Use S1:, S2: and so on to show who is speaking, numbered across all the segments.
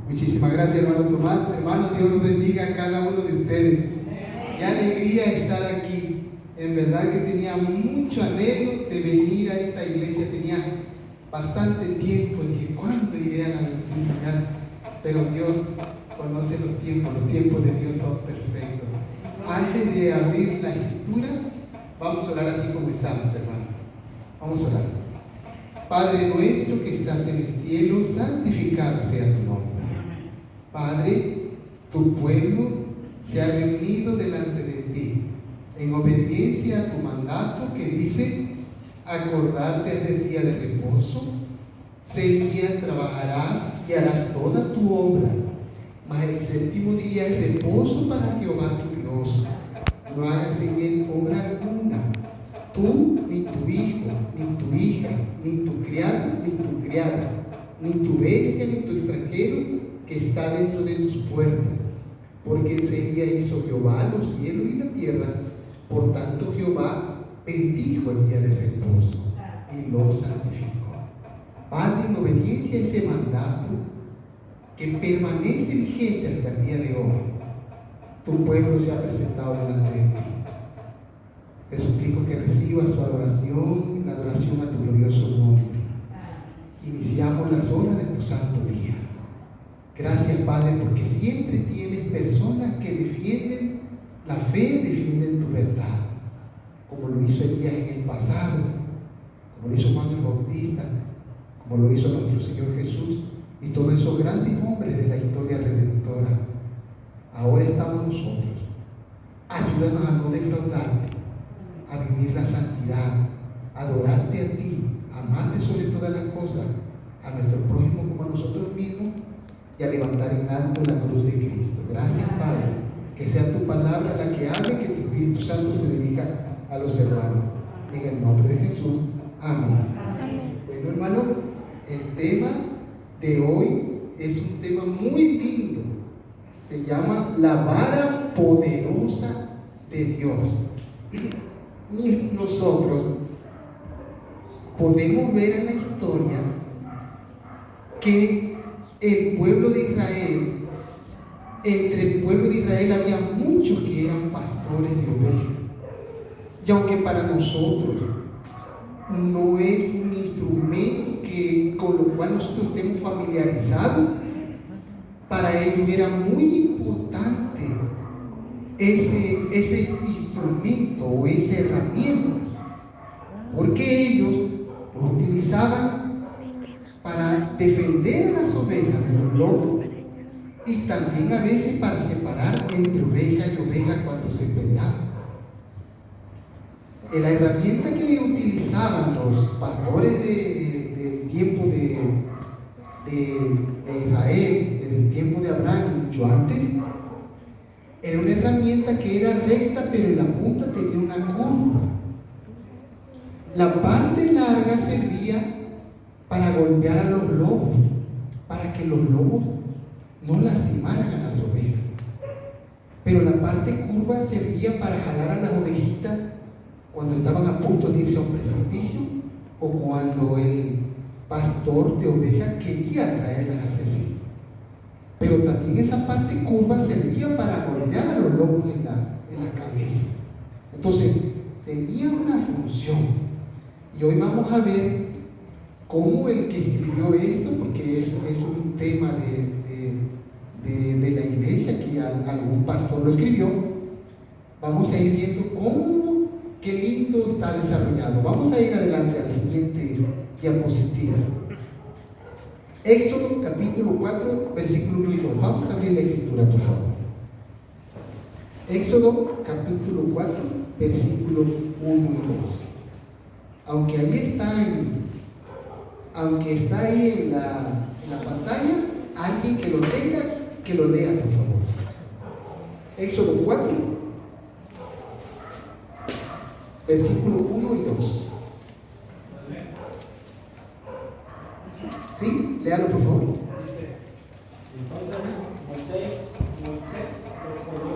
S1: Muchísimas gracias, hermano Tomás. Hermanos, Dios los bendiga a cada uno de ustedes. Qué alegría estar aquí. En verdad que tenía mucho anhelo de venir a esta iglesia. Tenía bastante tiempo. Dije, ¿cuándo iré a la Agustín Real? Pero Dios conoce los tiempos de Dios son perfectos. Antes de abrir la escritura, vamos a orar así como estamos, hermano. Vamos a orar. Padre nuestro que estás en el cielo, santificado sea tu nombre. Padre, tu pueblo se ha reunido delante de ti en obediencia a tu mandato que dice: acordarte del día de reposo, 6 días trabajarás y harás toda tu obra, mas el séptimo día es reposo para Jehová tu Dios. No hagas en él obra alguna, tú, ni tu hijo, ni tu hija, ni tu criado, ni tu criada, ni tu bestia, ni tu extranjero que está dentro de tus puertas, porque ese día hizo Jehová los cielos y la tierra. Por tanto Jehová bendijo el día de reposo y lo santificó. Padre, en obediencia a ese mandato que permanece vigente hasta el día de hoy, tu pueblo se ha presentado delante de ti. Te suplico que recibas su adoración, la adoración a tu glorioso nombre. Iniciamos las horas de tu santo día. Gracias, Padre, porque siempre tienes personas que defienden la fe, defienden tu verdad, como lo hizo Elías en el pasado, como lo hizo Juan el Bautista, como lo hizo nuestro Señor Jesús y todos esos grandes hombres de la historia redentora. Ahora estamos nosotros. Ayúdanos a no defraudarte, a vivir la santidad, a adorarte a ti, a amarte sobre todas las cosas, a nuestro prójimo como a nosotros mismos, y a levantar en alto la cruz de Cristo. Gracias, Padre, que sea tu palabra la que hable, que tu Espíritu Santo se dirija a los hermanos. En el nombre de Jesús. Amén. Bueno, hermano, el tema de hoy es un tema muy lindo. Se llama la vara poderosa de Dios. Y nosotros podemos ver en la historia que el pueblo de Israel, entre el pueblo de Israel había muchos que eran pastores de ovejas. Y aunque para nosotros no es un instrumento con lo cual nosotros estemos familiarizados, para ellos era muy importante ese instrumento o esa herramienta, porque ellos lo utilizaban para defender a las ovejas de los lobos y también a veces para separar entre oveja y oveja cuando se peleaban. La herramienta que utilizaban los pastores del tiempo de Israel, desde el tiempo de Abraham y mucho antes, era una herramienta que era recta, pero en la punta tenía una curva. La parte larga servía para golpear a los lobos, para que los lobos no lastimaran a las ovejas. Pero la parte curva servía para jalar a las ovejitas cuando estaban a punto de irse a un precipicio o cuando el pastor de ovejas quería traerlas hacia sí. Pero también esa parte curva servía para golpear a los lobos en la cabeza. Entonces, tenía una función. Y hoy vamos a ver cómo el que escribió esto, porque es un tema de la iglesia, que algún pastor lo escribió, vamos a ir viendo qué lindo está desarrollado. Vamos a ir adelante a la siguiente diapositiva. Éxodo capítulo 4, versículo 1 y 2. Vamos a abrir la escritura, por favor. Éxodo capítulo 4, versículo 1 y 2. Aunque está ahí en la pantalla, alguien que lo tenga, que lo lea, por favor. Éxodo 4, versículo 1 y 2. ¿Sí? Léalo, por favor.
S2: Dice: entonces Moisés respondió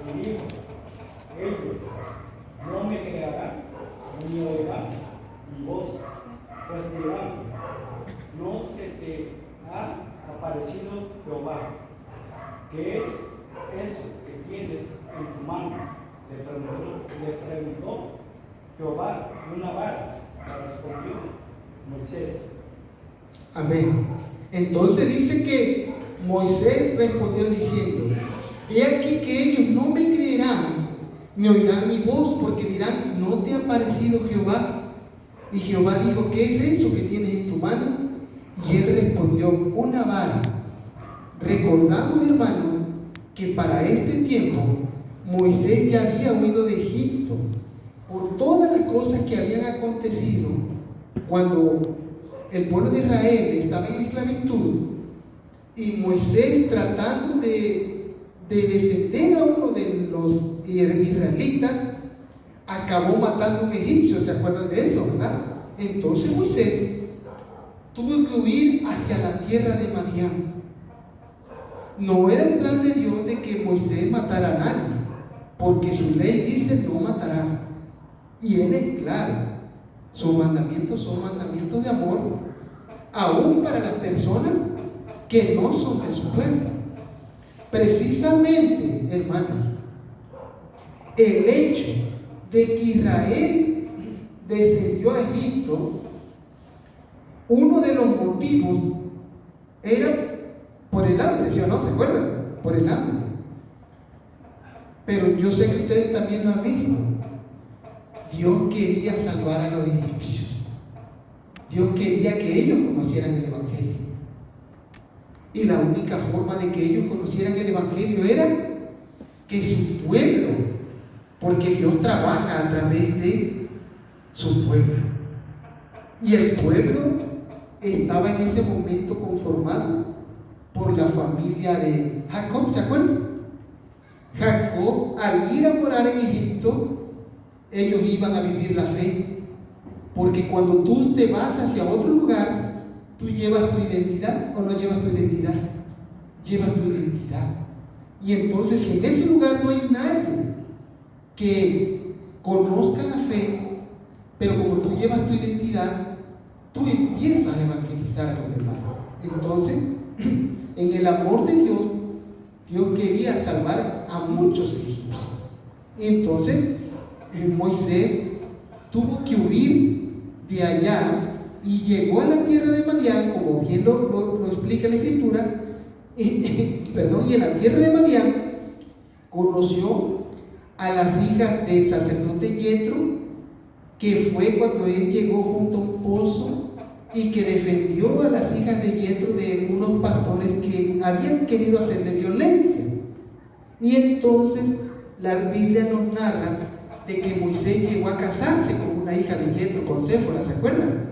S2: y dijo: ellos no me crearán ni oirán mi voz, pues dirán: no se te ha aparecido Jehová, ¿qué es eso que tienes en tu mano? Le preguntó Jehová. Una vara, respondió Moisés.
S1: Amén. Entonces dice que Moisés respondió diciendo: he aquí que ellos no me creerán, ni oirán mi voz, porque dirán: ¿no te ha parecido Jehová? Y Jehová dijo: ¿qué es eso que tienes en tu mano? Y él respondió: una vara. Recordamos, hermano, que para este tiempo Moisés ya había huido de Egipto por todas las cosas que habían acontecido cuando el pueblo de Israel estaba en esclavitud, y Moisés, tratando de defender a uno de los israelitas, acabó matando a un egipcio. ¿Se acuerdan de eso, verdad? Entonces Moisés tuvo que huir hacia la tierra de Madián. No era el plan de Dios de que Moisés matara a nadie, porque su ley dice: no matarás. Y él es claro, sus mandamientos son mandamientos de amor, aún para las personas que no son de su pueblo. Precisamente, hermanos, el hecho de que Israel descendió a Egipto, uno de los motivos era por el hambre, ¿sí o no? ¿Se acuerdan? Por el hambre. Pero yo sé que ustedes también lo han visto. Dios quería salvar a los egipcios. Dios quería que ellos conocieran el Evangelio. Y la única forma de que ellos conocieran el Evangelio era que su pueblo, porque Dios trabaja a través de su pueblo. Y el pueblo estaba en ese momento conformado por la familia de Jacob, ¿se acuerdan? Jacob, al ir a morar en Egipto, ellos iban a vivir la fe, porque cuando tú te vas hacia otro lugar, tú llevas tu identidad o no llevas tu identidad. Llevas tu identidad. Y entonces, si en ese lugar no hay nadie que conozca la fe, pero como tú llevas tu identidad, tú empiezas a evangelizar a los demás. Entonces, en el amor de Dios, Dios quería salvar a muchos egipcios. Y entonces Moisés tuvo que huir de allá y llegó a la tierra de Madián, como bien lo explica la Escritura. Y en la tierra de Madián conoció a las hijas del sacerdote Yetro, que fue cuando él llegó junto a un pozo y que defendió a las hijas de Yetro de unos pastores que habían querido hacerle violencia. Y entonces la Biblia nos narra de que Moisés llegó a casarse con una hija de Yetro, con Séfora, ¿se acuerdan?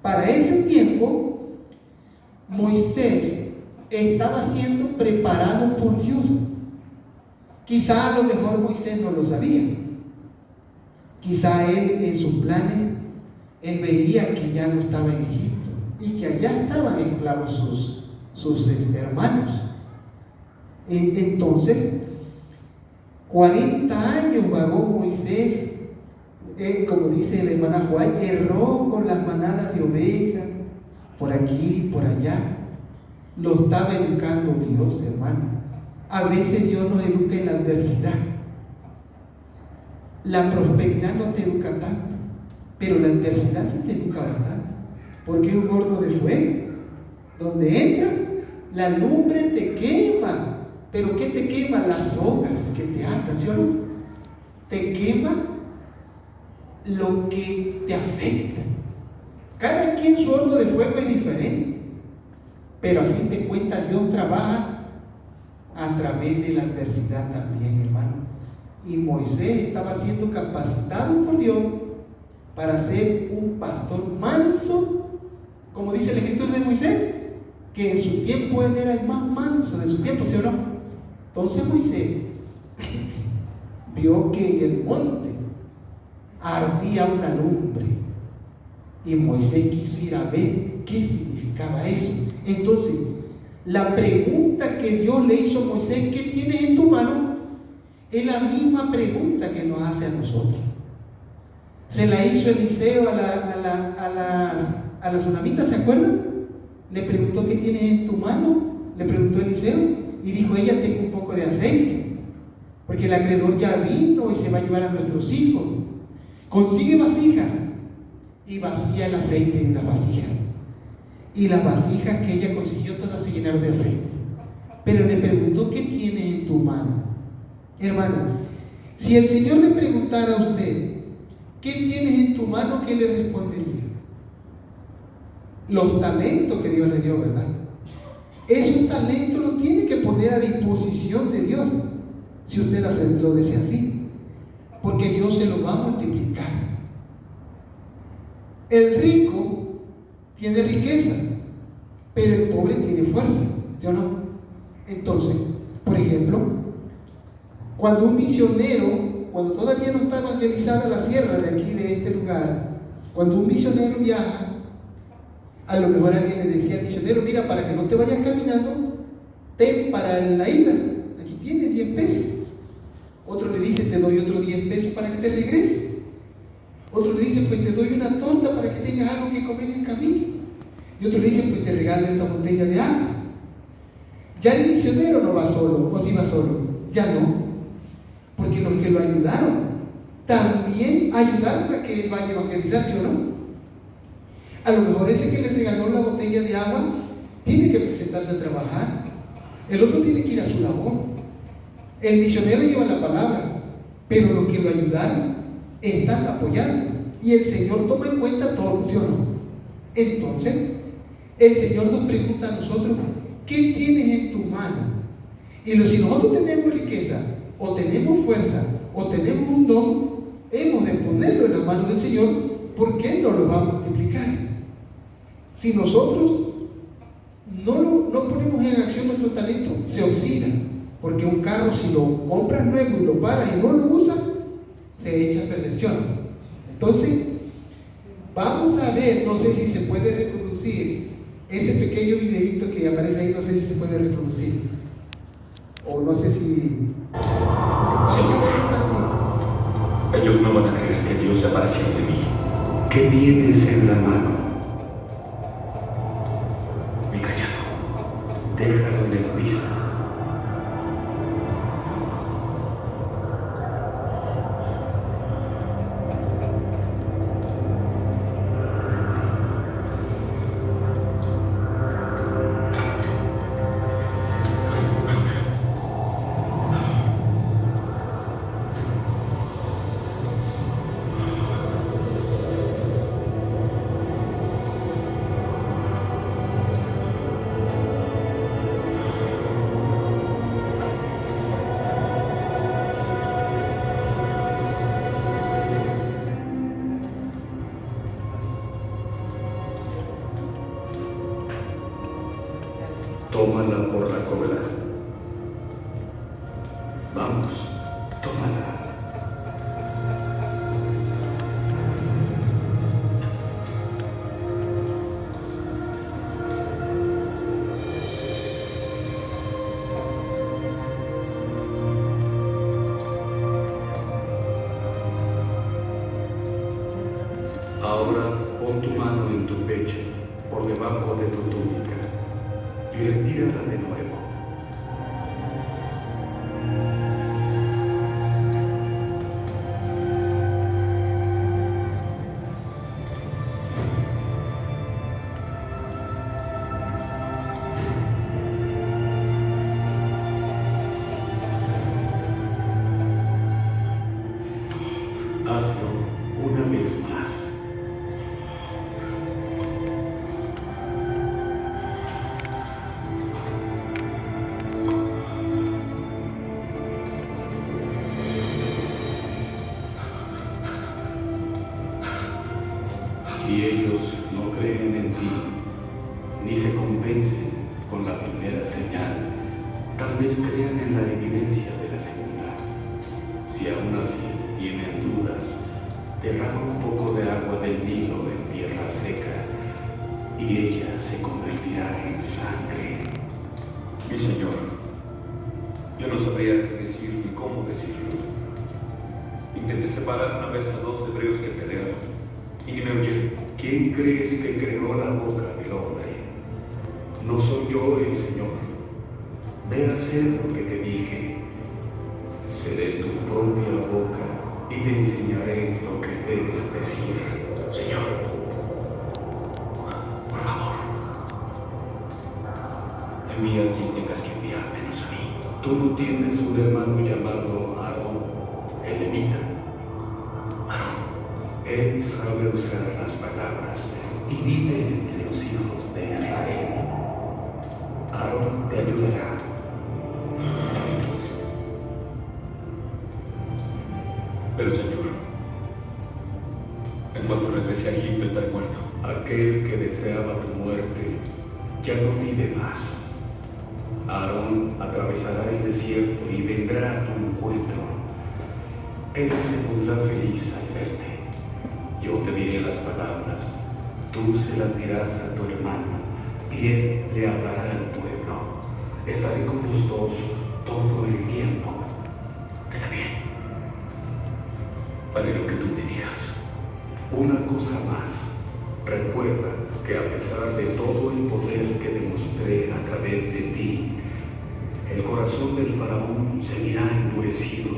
S1: Para ese tiempo Moisés estaba siendo preparado por Dios. Quizá a lo mejor Moisés no lo sabía. Quizá él, en sus planes, él veía que ya no estaba en Egipto y que allá estaban esclavos sus hermanos. Entonces 40 años vagó Moisés, como dice la hermana Juan, erró con las manadas de ovejas, por aquí, por allá. Lo estaba educando Dios, hermano. A veces Dios nos educa en la adversidad. La prosperidad no te educa tanto, pero la adversidad sí te educa bastante, porque es un horno de fuego. Donde entra, la lumbre te quema. ¿Pero qué te quema? Las hojas que te atan, ¿sí o no? Te quema lo que te afecta. Cada quien su horno de fuego es diferente, pero a fin de cuentas Dios trabaja a través de la adversidad también, hermano. Y Moisés estaba siendo capacitado por Dios para ser un pastor manso, como dice el escritor de Moisés, que en su tiempo él era el más manso de su tiempo, ¿sí o no? Entonces Moisés vio que en el monte ardía una lumbre y Moisés quiso ir a ver qué significaba eso. Entonces, la pregunta que Dios le hizo a Moisés: ¿qué tienes en tu mano?, es la misma pregunta que nos hace a nosotros. Se la hizo Eliseo a las tsunamitas, ¿se acuerdan? Le preguntó: ¿qué tienes en tu mano? Le preguntó Eliseo y dijo, ella, tengo un poco de aceite, porque el acreedor ya vino y se va a llevar a nuestros hijos. Consigue vasijas y vacía el aceite en las vasijas. Y las vasijas que ella consiguió todas se llenaron de aceite. Pero le preguntó, ¿qué tienes en tu mano? Hermano, si el Señor le preguntara a usted, ¿qué tienes en tu mano?, ¿qué le respondería? Los talentos que Dios le dio, ¿verdad? Esos talentos los tiene que poner a disposición de Dios, si usted lo desea así, porque Dios se lo va a multiplicar. El rico tiene riqueza, pero el pobre tiene fuerza, ¿sí o no? Entonces, por ejemplo, cuando un misionero, cuando todavía no está evangelizada la sierra de aquí, de este lugar, cuando un misionero viaja, a lo mejor alguien le decía al misionero, mira, para que no te vayas caminando, ten para la ida, aquí tienes 10 pesos. Otro le dice, te doy otros 10 pesos para que te regreses. Otro le dice, pues te doy una torta para que tengas algo que comer en el camino. Y otro le dice, pues te regalo esta botella de agua. Ya el misionero no va solo, o si va solo, ya no, porque los que lo ayudaron también ayudaron a que él vaya a evangelizar, ¿sí o no? A lo mejor ese que le regaló la botella de agua tiene que presentarse a trabajar, el otro tiene que ir a su labor. El misionero lleva la palabra, pero los que lo ayudaron están apoyando, y el Señor toma en cuenta todo, ¿sí o no? Entonces, el Señor nos pregunta a nosotros, ¿qué tienes en tu mano? Y si nosotros tenemos riqueza, o tenemos fuerza, o tenemos un don, hemos de ponerlo en las manos del Señor, porque Él nos lo va a multiplicar. Si nosotros no ponemos en acción nuestro talento, se oxida, porque un carro, si lo compras nuevo y lo paras y no lo usas, se echa a perdición. Entonces, vamos a ver, no sé si se puede reproducir ese pequeño videito que aparece ahí, no sé si se puede reproducir, o no sé si...
S3: Ellos no van a creer que Dios se apareció de mí. ¿Qué tienes en la mano? Mi callado. Déjalo en el piso. Tómala por la cola. Vamos, tómala. Ahora pon tu mano en tu pecho, por debajo de tu túnica, y retírala de nuevo. Hazlo una vez más. Si ellos no creen en ti, ni se convencen con la primera señal, tal vez crean en la evidencia de la segunda. Si aún así tienen dudas, derrama un poco de agua del Nilo en tierra seca, y ella se convertirá en sangre.
S4: Mi Señor, yo no sabría qué decir ni cómo decirlo. Intenté separar una vez a 2 hebreos que peleaban y ni me oyeron.
S3: ¿Quién crees que creó la boca del hombre? ¿No soy yo el Señor? Ve a hacer lo que te dije. Seré tu propia boca y te enseñaré lo que debes decir.
S4: Señor, por favor, envía a quien tengas que enviar, menos a mí.
S3: Tú no tienes un hermano llamado Aarón, el levita.
S4: Aarón,
S3: Él sabe usar las palabras y vive entre los hijos de Israel. Aarón te ayudará.
S4: pero Señor, en cuanto regrese a Egipto estaré muerto.
S3: Aquel que deseaba tu muerte ya no vive más. Aarón atravesará el desierto y vendrá a tu encuentro. Él se pondrá feliz al verte. Yo te diré las palabras, tú se las dirás a tu hermano, y él le hablará al pueblo. Estaré con los dos todo el tiempo.
S4: Está bien. Haré lo que tú me digas.
S3: Una cosa más. Recuerda que a pesar de todo el poder que demostré a través de ti, el corazón del faraón seguirá endurecido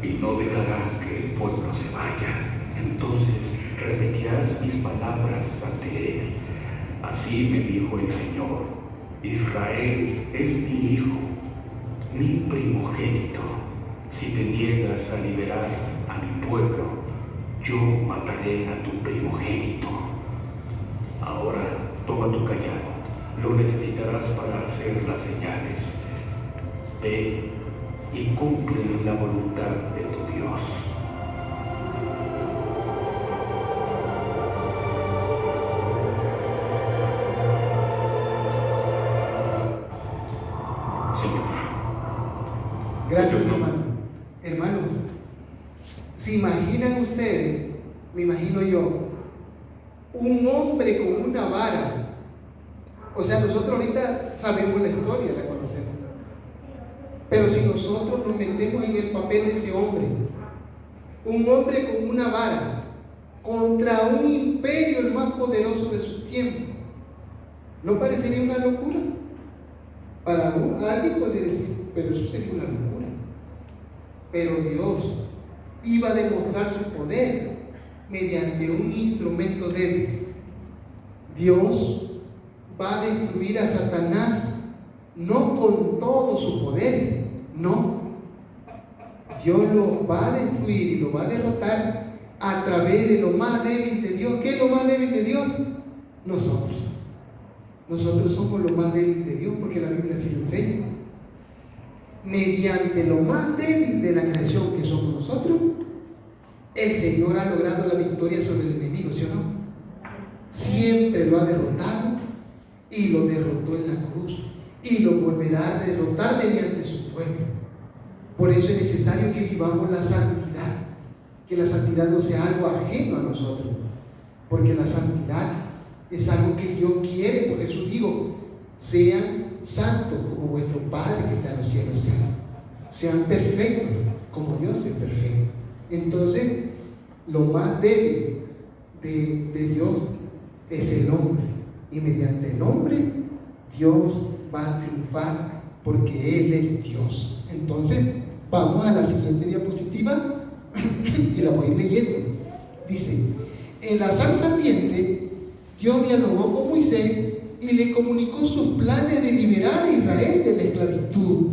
S3: y no dejará que el pueblo se vaya. Entonces repetirás mis palabras ante él. Así me dijo el Señor: Israel es mi hijo, mi primogénito. Si te niegas a liberar a mi pueblo, yo mataré a tu primogénito. Ahora toma tu callado, lo necesitarás para hacer las señales. Ve y cumple la voluntad de tu Dios.
S4: Señor.
S1: Gracias, hermano. Hermanos, ¿se imaginan ustedes? Me imagino yo, un hombre con una vara. O sea, nosotros ahorita sabemos la historia, la conocemos. Pero si nosotros nos metemos en el papel de ese hombre, un hombre con una vara contra un imperio el más poderoso de su tiempo, ¿no parecería una locura? Para alguien puede decir, pero eso sería una locura. Pero Dios iba a demostrar su poder mediante un instrumento débil. Dios va a destruir a Satanás no con todo su poder, no. Dios lo va a destruir y lo va a derrotar a través de lo más débil de Dios. ¿Qué es lo más débil de Dios? Nosotros. Nosotros somos lo más débil de Dios, porque la Biblia así lo enseña. Mediante lo más débil de la creación, que somos nosotros, el Señor ha logrado la victoria sobre el enemigo, ¿sí o no? Siempre lo ha derrotado y lo derrotó en la cruz y lo volverá a derrotar mediante su pueblo. Por eso es necesario que vivamos la santidad, que la santidad no sea algo ajeno a nosotros, porque la santidad es algo que Dios quiere. Por Jesús dijo: sean santos como vuestro Padre que está en los cielos es santo. Sean perfectos como Dios es perfecto. Entonces, lo más débil de Dios es el hombre, y mediante el hombre Dios va a triunfar, porque Él es Dios. Entonces, vamos a la siguiente diapositiva y la voy a ir leyendo. Dice: en la zarza ardiente, Dios dialogó con Moisés y le comunicó sus planes de liberar a Israel de la esclavitud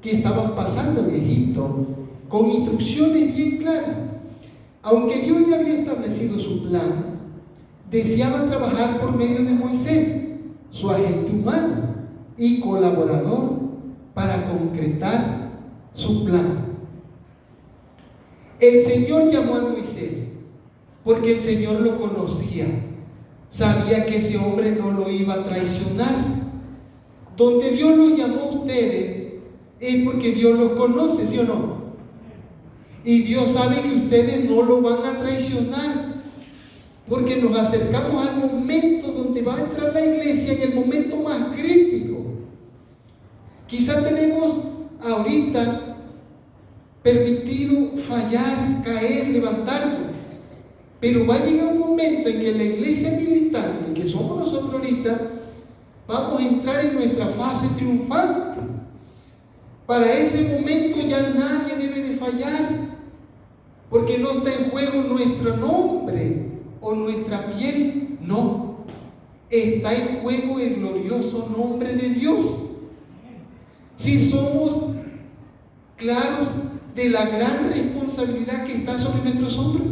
S1: que estaban pasando en Egipto, con instrucciones bien claras. Aunque Dios ya había establecido su plan, deseaba trabajar por medio de Moisés, su agente humano y colaborador, para concretar su plan. El Señor llamó a Moisés porque el Señor lo conocía. Sabía que ese hombre no lo iba a traicionar. Donde Dios los llamó a ustedes es porque Dios los conoce, ¿sí o no? Y Dios sabe que ustedes no lo van a traicionar, porque nos acercamos al momento donde va a entrar la iglesia, en el momento más crítico. Quizás tenemos ahorita permitido fallar, caer, levantarnos, pero va a llegar un momento en que la iglesia militante, que somos nosotros ahorita, vamos a entrar en nuestra fase triunfante. Para ese momento ya nadie debe de fallar, porque no está en juego nuestro nombre o nuestra piel, no. Está en juego el glorioso nombre de Dios. Si somos claros de la gran responsabilidad que está sobre nuestros hombros,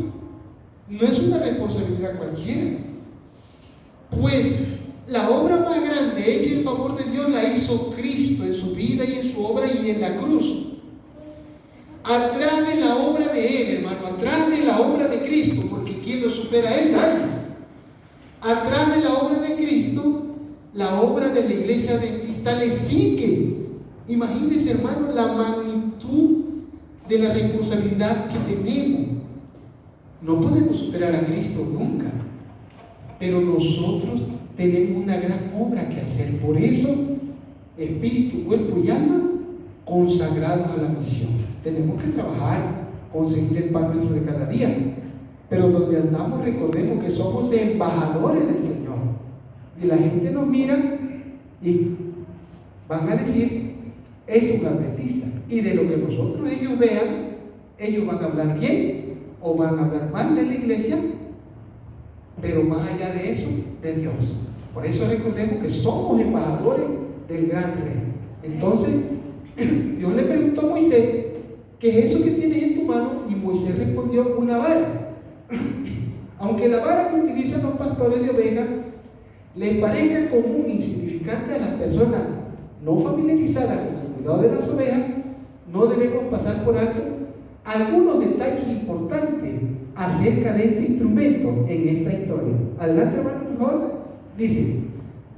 S1: no es una responsabilidad cualquiera. Pues la obra más grande hecha en favor de Dios la hizo Cristo en su vida y en su obra y en la cruz. Atrás de la obra de Él, hermano, atrás de la obra de Cristo, porque ¿quién lo supera a Él? Nadie. Atrás de la obra de Cristo, la obra de la iglesia adventista le sigue. Imagínense, hermano, la magnitud de la responsabilidad que tenemos. No podemos superar a Cristo nunca, pero nosotros tenemos una gran obra que hacer. Por eso, espíritu, cuerpo y alma consagrados a la misión. Tenemos que trabajar, conseguir el pan nuestro de cada día, pero donde andamos recordemos que somos embajadores del Señor, y la gente nos mira y van a decir: es un adventista, y de lo que nosotros ellos vean, ellos van a hablar bien o van a hablar mal de la iglesia, pero más allá de eso, de Dios. Por eso recordemos que somos embajadores del gran rey. Entonces Dios le preguntó a Moisés: ¿qué es eso que tienes en tu mano? Y Moisés respondió: una vara. Aunque la vara que utilizan los pastores de ovejas les parezca común e insignificante a las personas no familiarizadas con el cuidado de las ovejas, no debemos pasar por alto algunos detalles importantes acerca de este instrumento en esta historia. Adelante, hermano, por favor. Dice: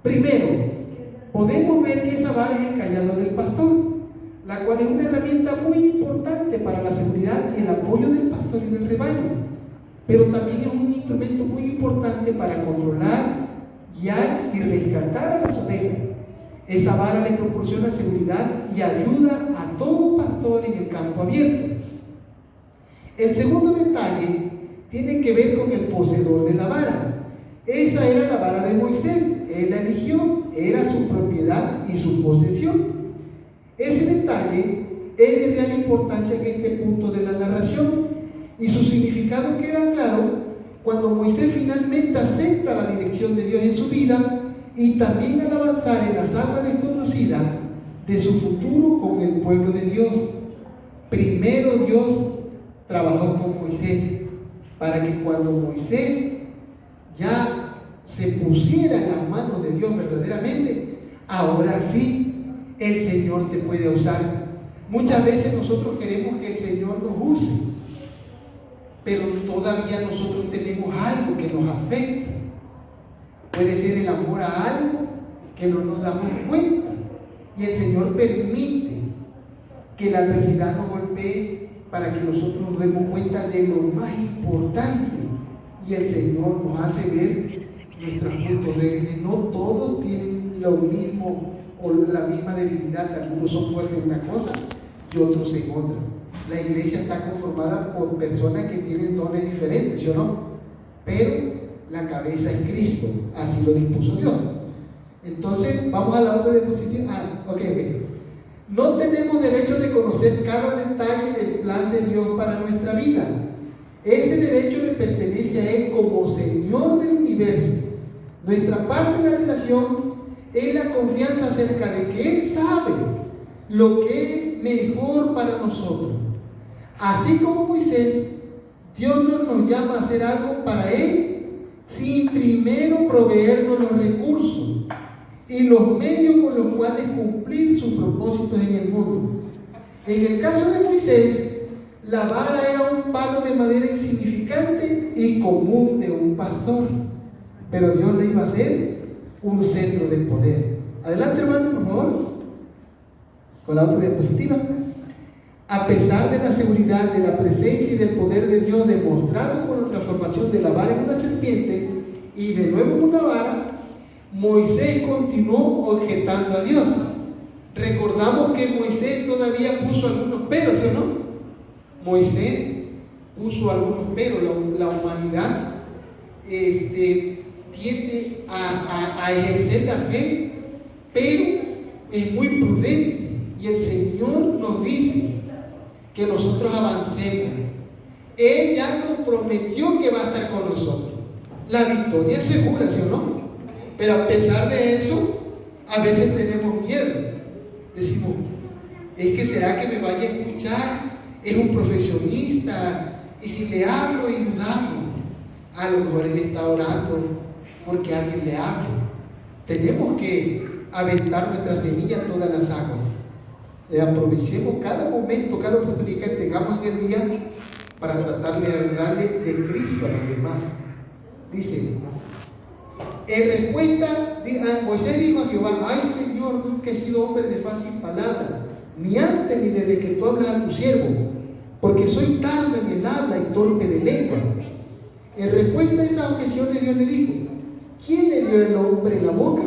S1: primero, podemos ver que esa vara es el cayado del pastor, la cual es una herramienta muy importante para la seguridad y el apoyo del pastor y del rebaño, pero también es un instrumento muy importante para controlar, guiar y rescatar a las ovejas. Esa vara le proporciona seguridad y ayuda a todo pastor en el campo abierto. El segundo detalle tiene que ver con el poseedor de la vara. Esa era la vara de Moisés. Él la eligió, era su propiedad y su posesión. Ese detalle es de gran importancia en este punto de la narración, y su significado queda claro cuando Moisés finalmente acepta la dirección de Dios en su vida, y también al avanzar en las aguas desconocidas de su futuro con el pueblo de Dios. Primero Dios trabajó con Moisés para que cuando Moisés ya se pusiera en las manos de Dios verdaderamente, ahora sí el Señor te puede usar. Muchas veces nosotros queremos que el Señor nos use, pero todavía nosotros tenemos algo que nos afecta. Puede ser el amor a algo que no nos damos cuenta, y el Señor permite que la adversidad nos golpee para que nosotros nos demos cuenta de lo más importante, y el Señor nos hace ver nuestros puntos débiles. No todos tienen lo mismo o la misma debilidad. Algunos son fuertes en una cosa y otros en otra. La iglesia está conformada por personas que tienen dones diferentes, ¿sí o no? Pero la cabeza es Cristo, así lo dispuso Dios. Entonces, vamos a la otra diapositiva. Ok. No tenemos derecho de conocer cada detalle del plan de Dios para nuestra vida. Ese derecho le pertenece a Él como Señor del universo. Nuestra parte de la relación es la confianza acerca de que Él sabe lo que es mejor para nosotros. Así como Moisés, Dios no nos llama a hacer algo para Él sin primero proveernos los recursos y los medios con los cuales cumplir sus propósitos en el mundo. En el caso de Moisés, la vara era un palo de madera insignificante y común de un pastor, pero Dios le iba a hacer un centro de poder. Adelante, hermano, por favor, con la otra diapositiva. A pesar de la seguridad, de la presencia y del poder de Dios demostrado con la transformación de la vara en una serpiente y de nuevo en una vara, Moisés continuó objetando a Dios. Recordamos que Moisés todavía puso algunos peros, ¿sí o no? Moisés puso algunos peros. La humanidad tiende a ejercer la fe pero es muy prudente y el Señor nos dice que nosotros avancemos. Él ya nos prometió que va a estar con nosotros. La victoria es segura, ¿sí o no? Pero a pesar de eso, a veces tenemos miedo. Decimos, ¿es que será que me vaya a escuchar? Es un profesionista. Y si le hablo y dudamos, a lo mejor él está orando porque alguien le habla. Tenemos que aventar nuestra semilla en todas las aguas. Aprovechemos cada momento, cada oportunidad que tengamos en el día para tratar de hablarle de Cristo a los demás. Dice, en respuesta, Moisés dijo a Jehová: ay Señor, nunca he sido hombre de fácil palabra, ni antes ni desde que tú hablas a tu siervo, porque soy tardo en el habla y torpe de lengua. En respuesta a esas objeciones, Dios le dijo: ¿quién le dio al hombre la boca?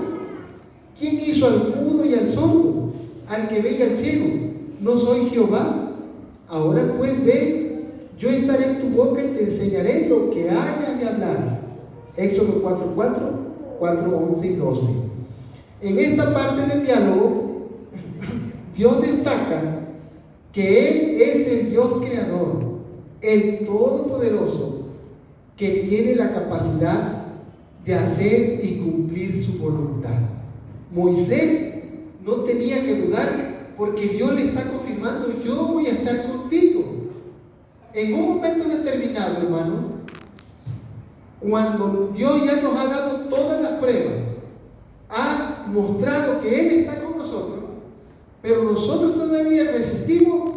S1: ¿Quién hizo al mudo y al sordo, al que ve y al ciego? ¿No soy Jehová? Ahora pues ve, yo estaré en tu boca y te enseñaré lo que hayas de hablar. Éxodo 4:4, 4:11 y 12. En esta parte del diálogo, Dios destaca que Él es el Dios creador, el Todopoderoso, que tiene la capacidad de hacer y cumplir su voluntad. Moisés no tenía que dudar, porque Dios le está confirmando: yo voy a estar contigo. En un momento determinado, hermano, cuando Dios ya nos ha dado todas las pruebas, ha mostrado que Él está con nosotros, pero nosotros todavía resistimos,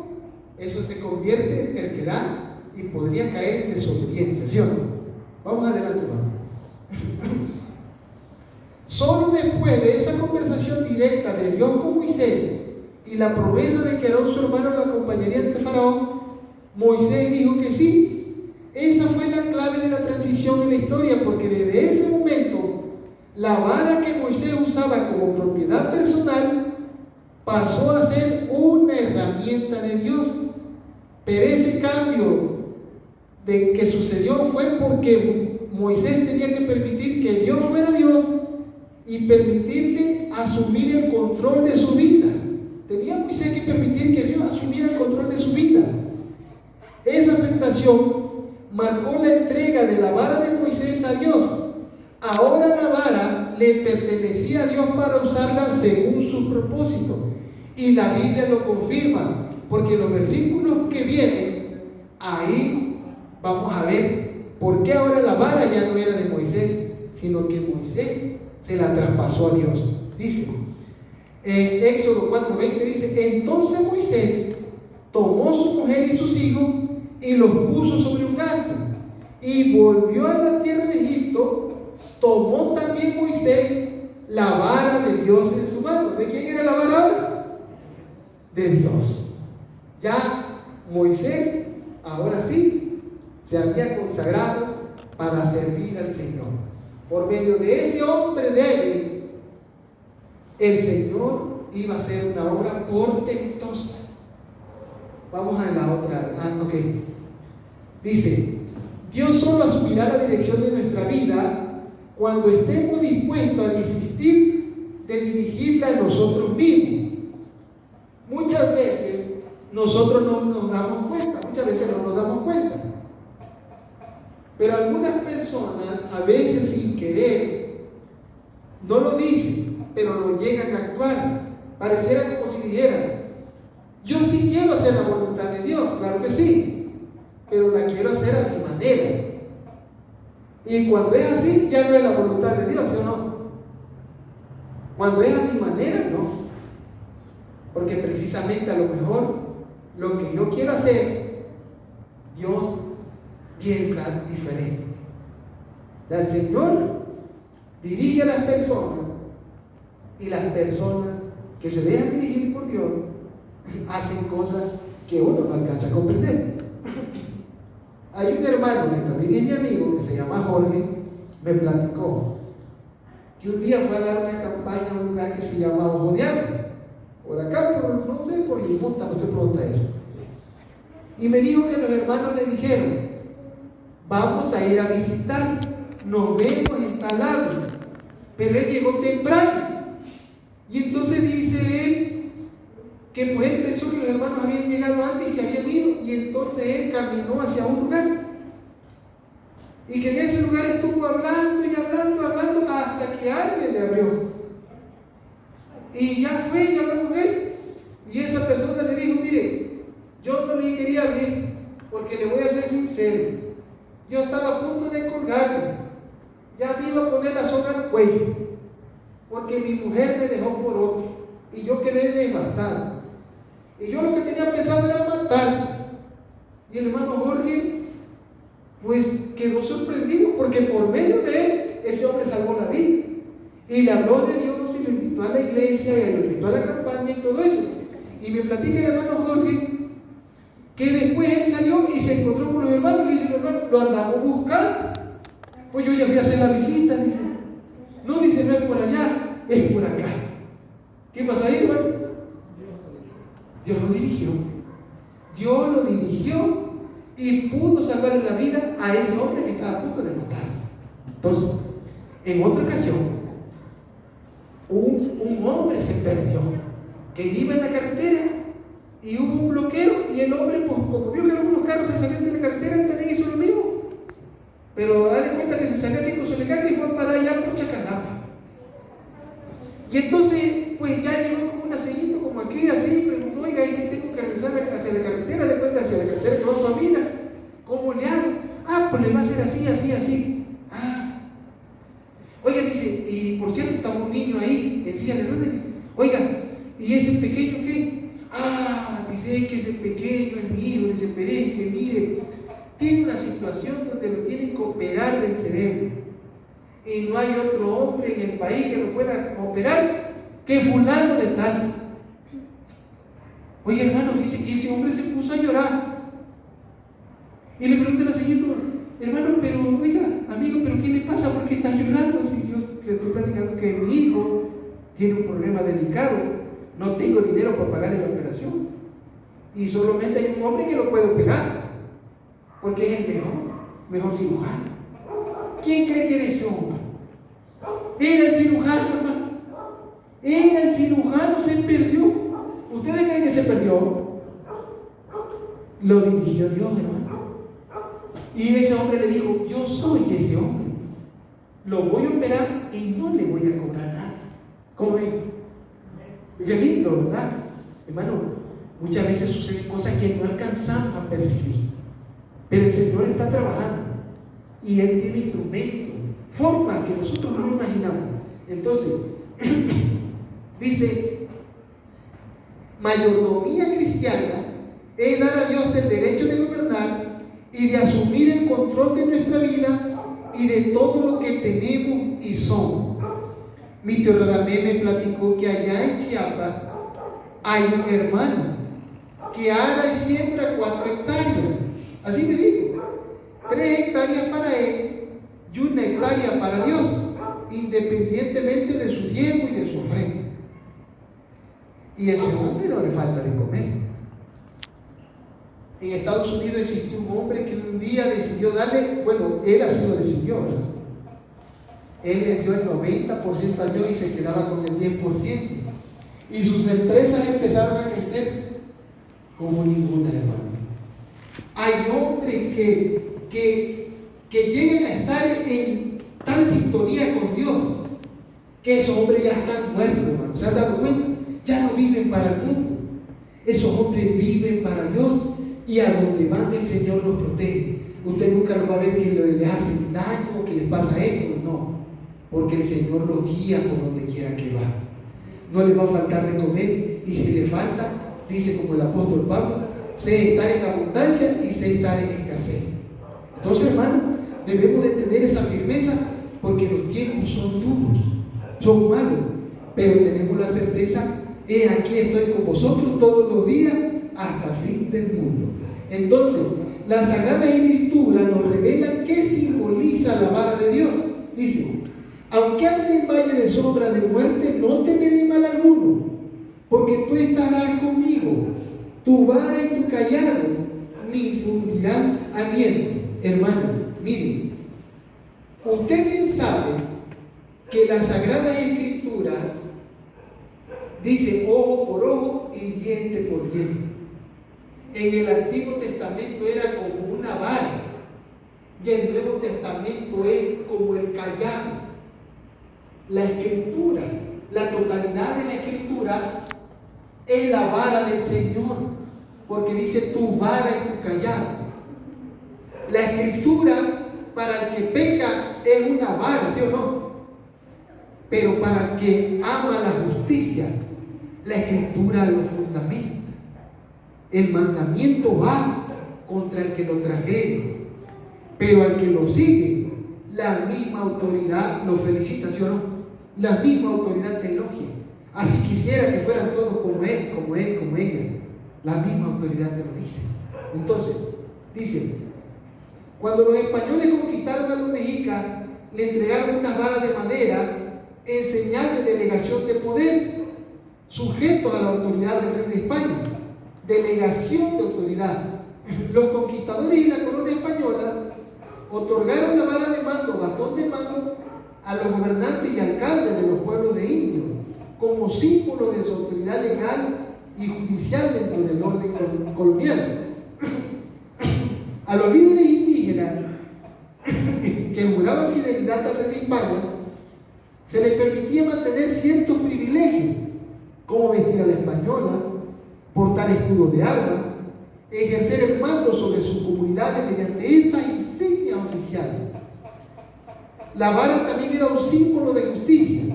S1: eso se convierte en terquedad y podría caer en desobediencia, ¿sí o no? Vamos adelante, hermano. Solo después de esa conversación directa de Dios con Moisés y la promesa de que Aarón, su hermano, lo acompañaría ante Faraón, Moisés dijo que sí. Esa fue la clave de la transición en la historia, porque desde ese momento la vara que Moisés usaba como propiedad personal pasó a ser una herramienta de Dios. Pero ese cambio que sucedió fue porque Moisés tenía que permitir que Dios fuera Dios y permitirle asumir el control de su vida. Tenía Moisés que permitir que Dios asumiera el control de su vida. Esa aceptación marcó la entrega de la vara de Moisés a Dios. Ahora la vara le pertenecía a Dios para usarla según su propósito. Y la Biblia lo confirma, porque los versículos que vienen, ahí vamos a ver por qué ahora la vara ya no era de Moisés, sino que Moisés se la traspasó a Dios. Dice, en Éxodo 4:20 dice: entonces Moisés tomó su mujer y sus hijos y los puso sobre un asno y volvió a la tierra de Egipto. Tomó también Moisés la vara de Dios en su mano. ¿De quién era la vara? De Dios. Ya Moisés, ahora sí, se había consagrado para servir al Señor. Por medio de ese hombre débil, el Señor iba a hacer una obra portentosa. Vamos a la otra. Ok. Dice: Dios solo asumirá la dirección de nuestra vida cuando estemos dispuestos a desistir de dirigirla a nosotros mismos. Muchas veces nosotros no nos damos cuenta, pero algunas personas, a veces sin querer, no lo dicen, pero lo llegan a actuar. Pareciera como si dijeran: yo sí quiero hacer la voluntad de Dios, claro que sí, pero la quiero hacer a mi manera. Y cuando es así, ya no es la voluntad de Dios, ¿sí o no? Cuando es a mi manera, no. Porque precisamente a lo mejor lo que yo quiero hacer, Dios piensa diferente. O sea, el Señor dirige a las personas, y las personas que se dejan dirigir por Dios hacen cosas que uno no alcanza a comprender. Hay un hermano que también es mi amigo, que se llama Jorge, me platicó que un día fue a dar una campaña a un lugar que se llama Ojo de Agua, por acá, no sé, por Limonta, no se pregunta eso. Y me dijo que los hermanos le dijeron: vamos a ir a visitar, nos vemos en tal lado. Pero él llegó temprano Y entonces dice él que pues él pensó que los hermanos habían llegado antes y se habían ido, y entonces él caminó hacia un lugar. Y que en ese lugar estuvo hablando y hablando hasta que alguien le abrió. Y ya fue y habló con él. Y esa persona le dijo: mire, yo no le quería abrir, porque le voy a ser sincero, yo estaba a punto de colgarme, ya me iba a poner la soga al cuello, porque mi mujer me dejó por otro, y yo quedé devastado. Y yo lo que tenía pensado era matar. Y el hermano Jorge pues quedó sorprendido, porque por medio de él ese hombre salvó la vida y le habló de Dios y lo invitó a la iglesia y lo invitó a la campaña y todo eso. Y me platica el hermano Jorge que después él salió y se encontró con los hermanos y dice: hermano, lo andamos buscando, pues yo ya fui a hacer la visita. Dice: no, dice, no es por allá, es por acá. ¿Qué pasa ahí, hermano? Dios lo dirigió. Dios lo dirigió y pudo salvarle la vida a ese hombre que estaba a punto de matarse. Entonces, en otra ocasión, un hombre se perdió, que iba en la carretera y hubo un bloqueo, y el hombre, pues, como vio que algunos carros se salían de la carretera, él también hizo lo mismo. Pero da de cuenta que se salió aquí con Solecaca y fue para allá por Chacalapa. Y entonces, pues ya llegó como un aceñito, como aquí, así, y preguntó: oiga, es que tengo que regresar hacia la carretera, de cuenta hacia la carretera que va a Mina, ¿cómo le hago? Ah, pues le va a hacer así, así, así. Ah. Oiga, dice, y por cierto, estaba un niño ahí, en silla de ruedas. Oiga, ¿y ese pequeño qué? Ah, dice, es que ese pequeño es mi hijo. Dice: pero es que mire, tiene una situación donde lo tienen que operar del cerebro, y no hay otro hombre en el país que lo pueda operar que fulano de tal. Oiga, hermano, dice que ese hombre se puso a llorar. Y le pregunté a la señora: hermano, pero oiga, amigo, ¿pero qué le pasa? ¿Por qué está llorando? Si yo le estoy platicando que mi hijo tiene un problema delicado, no tengo dinero para pagarle la operación, y solamente hay un hombre que lo puede operar, porque es el mejor cirujano. ¿Quién cree que era ese hombre? Era el cirujano, hermano. Era el cirujano, se perdió. ¿Ustedes creen que se perdió? Lo dirigió Dios, hermano. Y ese hombre le dijo: yo soy ese hombre, lo voy a operar y no le voy a cobrar nada. ¿Cómo ven? Qué lindo, ¿verdad? Hermano, muchas veces suceden cosas que no alcanzamos a percibir, pero el Señor está trabajando y Él tiene instrumentos, formas que nosotros no imaginamos. Entonces, dice: mayordomía cristiana es dar a Dios el derecho de gobernar y de asumir el control de nuestra vida y de todo lo que tenemos y somos. Mi tío Radamé me platicó que allá en Chiapas hay un hermano que ara y siembra 4 hectáreas. Así me dijo: 3 hectáreas para él y 1 hectárea para Dios, independientemente de su diezmo y de su ofrenda. Y a ese hombre no le falta de comer. En Estados Unidos existió un hombre que un día decidió darle, bueno, él así lo decidió, ¿verdad? Él le dio el 90% a Dios y se quedaba con el 10%. Y sus empresas empezaron a crecer como ninguna, hermano. Hay hombres que lleguen a estar en tal sintonía con Dios que esos hombres ya están muertos, hermano. ¿Se han dado cuenta? Ya no viven para el mundo. Esos hombres viven para Dios, y a donde van el Señor los protege. Usted nunca lo va a ver que les hacen daño o que les pasa esto, no, porque el Señor los guía por donde quiera que va. No les va a faltar de comer, y si le falta, dice como el apóstol Pablo: sé estar en abundancia y sé estar en escasez. Entonces, hermano, debemos de tener esa firmeza, porque los tiempos son duros, son malos, pero tenemos la certeza: he aquí estoy con vosotros todos los días hasta el fin del mundo. Entonces, las Sagradas Escrituras nos revelan qué simboliza la vara de Dios. Dice: aunque ande en valle de sombra de muerte, no temeré mal alguno, porque tú estarás conmigo, tu vara y tu callado me infundirán aliento. Hermano, miren, usted bien sabe que las Sagradas Escrituras Dice ojo por ojo y diente por diente. En el Antiguo Testamento era como una vara y el Nuevo Testamento es como el cayado. La Escritura, la totalidad de la Escritura es la vara del Señor, porque dice tu vara y tu cayado. La Escritura para el que peca es una vara, ¿sí o no? Pero para el que ama la justicia, la Escritura lo fundamenta. El mandamiento va contra el que lo transgrede, pero al que lo sigue, la misma autoridad lo felicita, ¿sí o no? La misma autoridad te elogia. Así quisiera que fueran todos como él, como ella. La misma autoridad te lo dice. Entonces, dice, cuando los españoles conquistaron a los mexicas, le entregaron unas varas de madera en señal de delegación de poder, sujetos a la autoridad del rey de España. Delegación de autoridad. Los conquistadores y la corona española otorgaron la vara de mando, bastón de mando, a los gobernantes y alcaldes de los pueblos de indios, como símbolo de su autoridad legal y judicial dentro del orden colonial. A los líderes indígenas que juraban fidelidad al rey de España, se les permitía mantener ciertos privilegios, como vestir a la española, portar escudos de armas, ejercer el mando sobre sus comunidades mediante estas insignias oficiales. La vara también era un símbolo de justicia.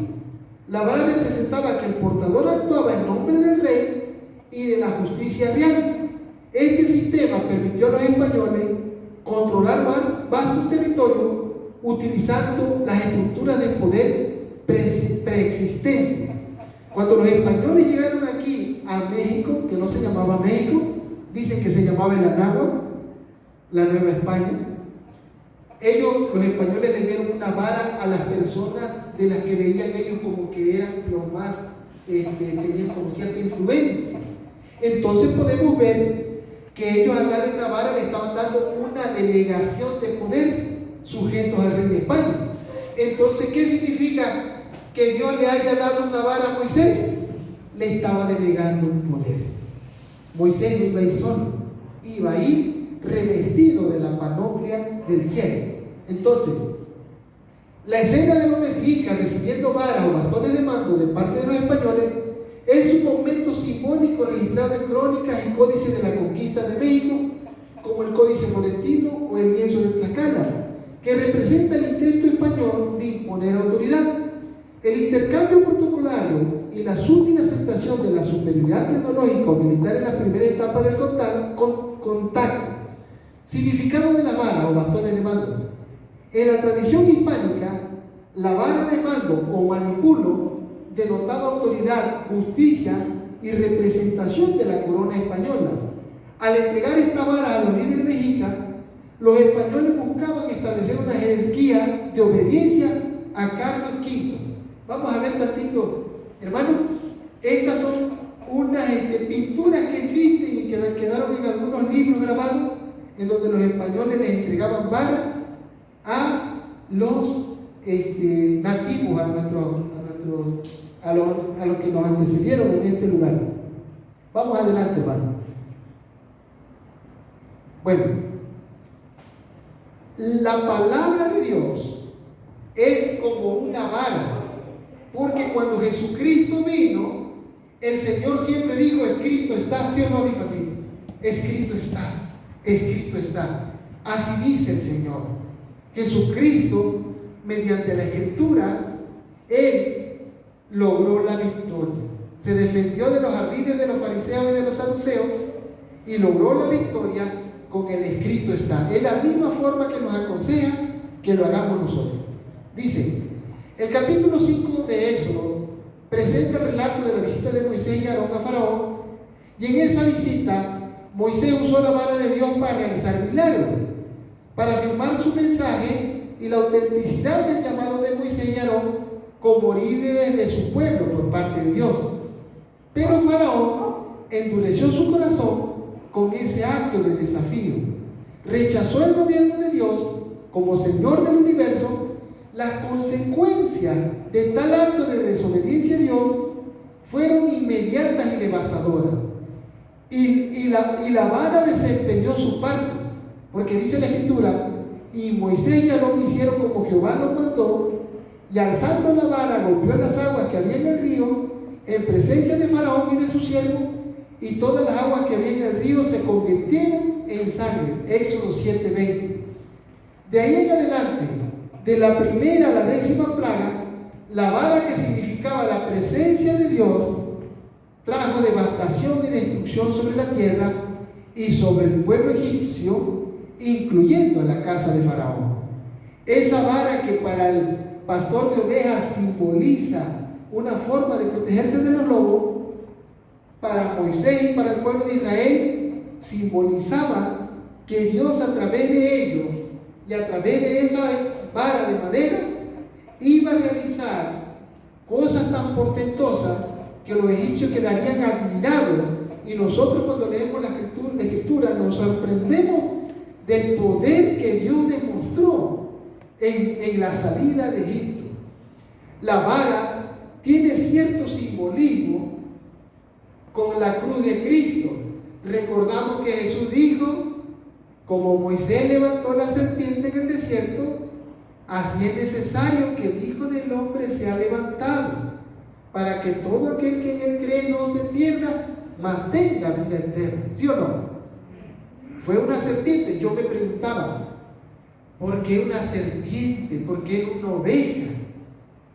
S1: La vara representaba que el portador actuaba en nombre del rey y de la justicia real. Este sistema permitió a los españoles controlar vastos territorios utilizando las estructuras de poder preexistentes. Cuando los españoles llegaron aquí a México, que no se llamaba México, dicen que se llamaba el Anáhuac, la Nueva España, los españoles le dieron una vara a las personas de las que veían ellos como que eran los más, tenían como cierta influencia. Entonces podemos ver que ellos al darle una vara le estaban dando una delegación de poder sujetos al rey de España. Entonces, ¿qué significa que Dios le haya dado una vara a Moisés? Le estaba delegando un poder. Moisés no iba a ir solo, iba a ir revestido de la panoplia del cielo. Entonces, la escena de los mexicas recibiendo varas o bastones de mando de parte de los españoles es un momento simbólico registrado en crónicas y códices de la conquista de México, como el Códice Florentino o el Lienzo de Tlaxcala, que representa el intento español de imponer autoridad. El intercambio protocolario y la sútil aceptación de la superioridad tecnológica o militar en la primera etapa del contacto. Significado de la vara o bastones de mando. En la tradición hispánica, la vara de mando o manipulo denotaba autoridad, justicia y representación de la corona española. Al entregar esta vara a los líderes mexicas, los españoles buscaban establecer una jerarquía de obediencia a Carlos V. Vamos a ver tantito, hermano. Estas son unas pinturas que existen y que quedaron en algunos libros grabados, en donde los españoles les entregaban varas a los nativos, a los que nos antecedieron en este lugar. Vamos adelante, hermano. Bueno, la palabra de Dios es como una vara, porque cuando Jesucristo vino, el Señor siempre dijo, escrito está. ¿Sí o no dijo así? Escrito está, escrito está. Así dice el Señor. Jesucristo, mediante la Escritura, Él logró la victoria. Se defendió de los ardines de los fariseos y de los saduceos y logró la victoria con el escrito está. Es la misma forma que nos aconseja que lo hagamos nosotros. Dice, el capítulo 5 de Éxodo presenta el relato de la visita de Moisés y Aarón a Faraón, y en esa visita Moisés usó la vara de Dios para realizar milagros, para afirmar su mensaje y la autenticidad del llamado de Moisés y Aarón como líderes de su pueblo por parte de Dios. Pero Faraón endureció su corazón con ese acto de desafío. Rechazó el gobierno de Dios como Señor del universo. Las consecuencias de tal acto de desobediencia a Dios fueron inmediatas y devastadoras. Y la vara desempeñó su parte, porque dice la Escritura, y Moisés y Aarón hicieron como Jehová los mandó, y alzando la vara golpeó las aguas que había en el río, en presencia de Faraón y de sus siervos, y todas las aguas que había en el río se convirtieron en sangre. Éxodo 7:20. De ahí en adelante, de la primera a la 10ª plaga, la vara que significaba la presencia de Dios trajo devastación y destrucción sobre la tierra y sobre el pueblo egipcio, incluyendo a la casa de Faraón. Esa vara que para el pastor de ovejas simboliza una forma de protegerse de los lobos, para Moisés y para el pueblo de Israel simbolizaba que Dios a través de ellos y a través de esa vara de madera iba a realizar cosas tan portentosas que los egipcios quedarían admirados, y nosotros cuando leemos la escritura nos sorprendemos del poder que Dios demostró en la salida de Egipto. La vara tiene cierto simbolismo con la cruz de Cristo. Recordamos que Jesús dijo, como Moisés levantó la serpiente en el desierto, así es necesario que el Hijo del Hombre sea levantado, para que todo aquel que en él cree no se pierda, mas tenga vida eterna. ¿Sí o no? Fue una serpiente. Yo me preguntaba, ¿por qué una serpiente? ¿Por qué una oveja?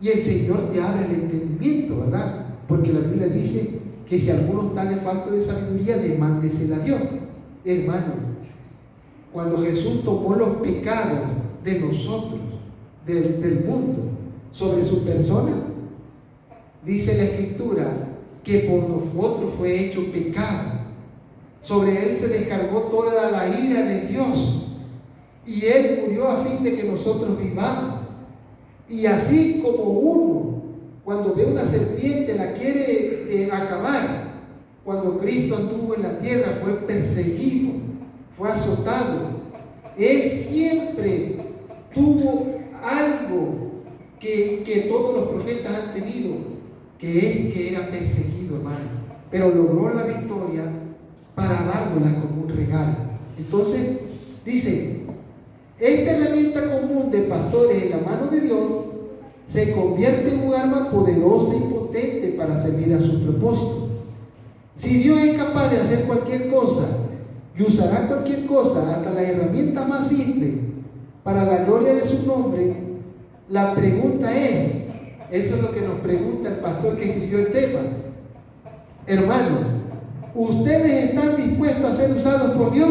S1: Y el Señor te abre el entendimiento, ¿verdad? Porque la Biblia dice que si alguno está de falta de sabiduría, demándesela a Dios. Hermano, cuando Jesús tomó los pecados de nosotros, del mundo, sobre su persona, dice la Escritura que por nosotros fue hecho pecado. Sobre él se descargó toda la ira de Dios, y él murió a fin de que nosotros vivamos. Y así como uno, cuando ve una serpiente, la quiere acabar, cuando Cristo anduvo en la tierra, fue perseguido, fue azotado. Él siempre tuvo algo que todos los profetas han tenido, que es que era perseguido, hermano, pero logró la victoria para dárnosla como un regalo. Entonces, dice, esta herramienta común de pastores en la mano de Dios se convierte en un arma poderosa y potente para servir a sus propósitos. Si Dios es capaz de hacer cualquier cosa y usará cualquier cosa, hasta las herramientas más simples, para la gloria de su nombre, la pregunta es, eso es lo que nos pregunta el pastor que escribió el tema: hermano, ¿ustedes están dispuestos a ser usados por Dios?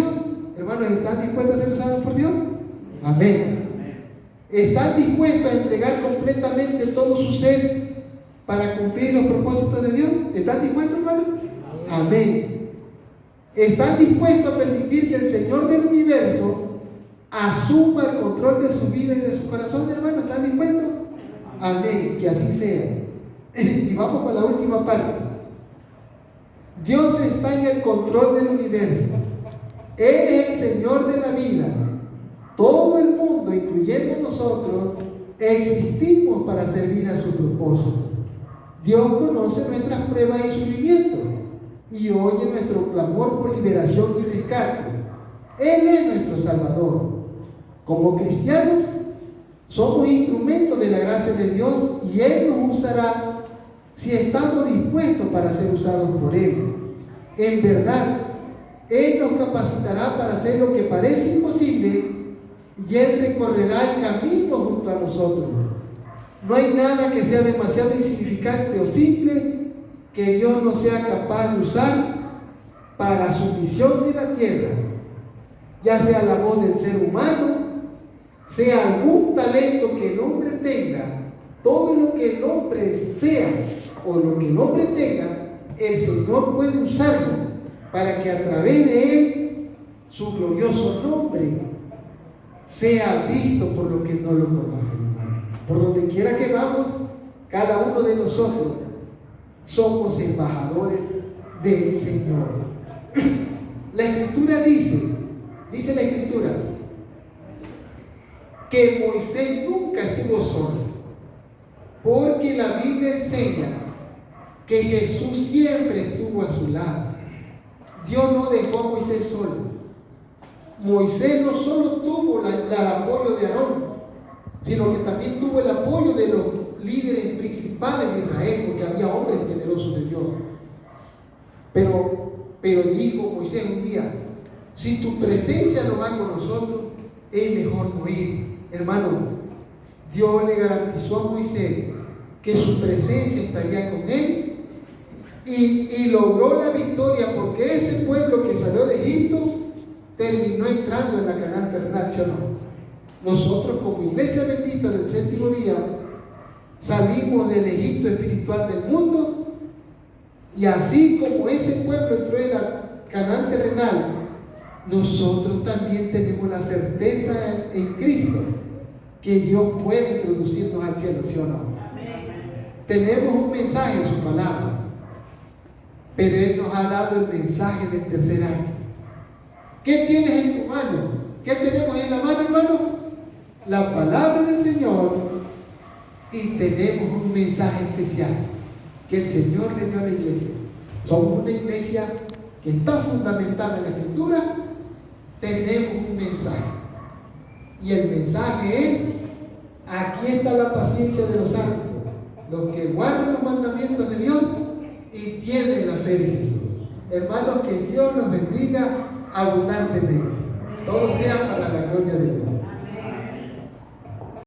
S1: Hermanos, ¿están dispuestos a ser usados por Dios? Amén. ¿Están dispuestos a entregar completamente todo su ser para cumplir los propósitos de Dios? ¿Están dispuestos, hermano? Amén. ¿Están dispuestos a permitir que el Señor del universo asuma el control de su vida y de su corazón, hermano? ¿Están dispuestos? Amén. Que así sea. Y vamos con la última parte. Dios está en el control del universo. Él es el Señor de la vida. Todo el mundo, incluyendo nosotros, existimos para servir a su propósito. Dios conoce nuestras pruebas y sufrimientos y oye nuestro clamor por liberación y rescate. Él es nuestro Salvador. Como cristianos, somos instrumentos de la gracia de Dios, y Él nos usará si estamos dispuestos para ser usados por Él. En verdad, Él nos capacitará para hacer lo que parece imposible, y Él recorrerá el camino junto a nosotros. No hay nada que sea demasiado insignificante o simple que Dios no sea capaz de usar para su misión en la tierra, ya sea la voz del ser humano, sea algún talento que el hombre tenga. Todo lo que el hombre sea o lo que el hombre tenga, el Señor puede usarlo para que a través de él su glorioso nombre sea visto por los que no lo conocen. Por donde quiera que vamos, cada uno de nosotros somos embajadores del Señor. La Escritura dice la Escritura, que Moisés nunca estuvo solo, porque la Biblia enseña que Jesús siempre estuvo a su lado. Dios no dejó a Moisés solo. Moisés no solo tuvo el apoyo de Aarón, sino que también tuvo el apoyo de los líderes principales de Israel, porque había hombres temerosos de Dios. Pero dijo Moisés un día: si tu presencia no va con nosotros, es mejor no ir. Hermano, Dios le garantizó a Moisés que su presencia estaría con él, y logró la victoria, porque ese pueblo que salió de Egipto terminó entrando en la Canaán terrenal, ¿sí o no? Nosotros, como Iglesia Adventista del Séptimo Día, salimos del Egipto espiritual del mundo, y así como ese pueblo entró en la Canaán terrenal, nosotros también tenemos la certeza en Cristo que Dios puede introducirnos al cielo, ¿sí o no? Tenemos un mensaje en su palabra, pero Él nos ha dado el mensaje del tercer año. ¿Qué tienes en tu mano? ¿Qué tenemos en la mano, hermano? La palabra del Señor, y tenemos un mensaje especial que el Señor le dio a la iglesia. Somos una iglesia que está fundamentada en la Escritura. Tenemos un mensaje, y el mensaje es: aquí está la paciencia de los santos, los que guardan los mandamientos de Dios y tienen la fe de Jesús. Hermanos, que Dios nos bendiga abundantemente. Todo sea para la gloria de Dios.